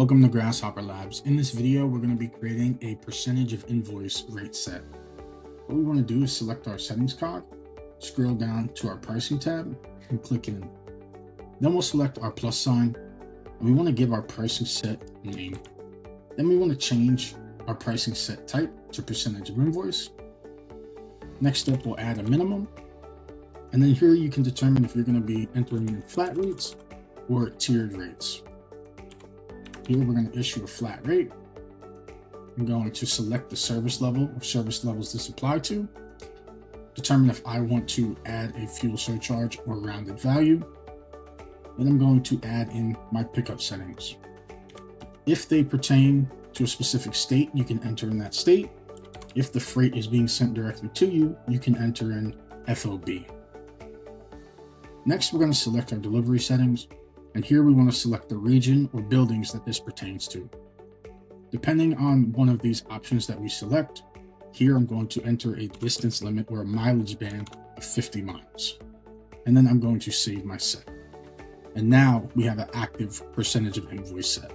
Welcome to Grasshopper Labs. In this video, we're going to be creating a percentage of invoice rate set. What we want to do is select our settings cog, scroll down to our pricing tab and click in. Then we'll select our plus sign and we want to give our pricing set name. Then we want to change our pricing set type to percentage of invoice. Next up, we'll add a minimum. And then here you can determine if you're going to be entering in flat rates or tiered rates. Here we're going to issue a flat rate. I'm going to select the service level or service levels this apply to. Determine if I want to add a fuel surcharge or rounded value. Then I'm going to add in my pickup settings. If they pertain to a specific state, you can enter in that state. If the freight is being sent directly to you, you can enter in FOB. Next, we're going to select our delivery settings. And here we want to select the region or buildings that this pertains to. Depending on one of these options that we select, here I'm going to enter a distance limit or a mileage band of 50 miles. And then I'm going to save my set. And now we have an active percentage of invoice set.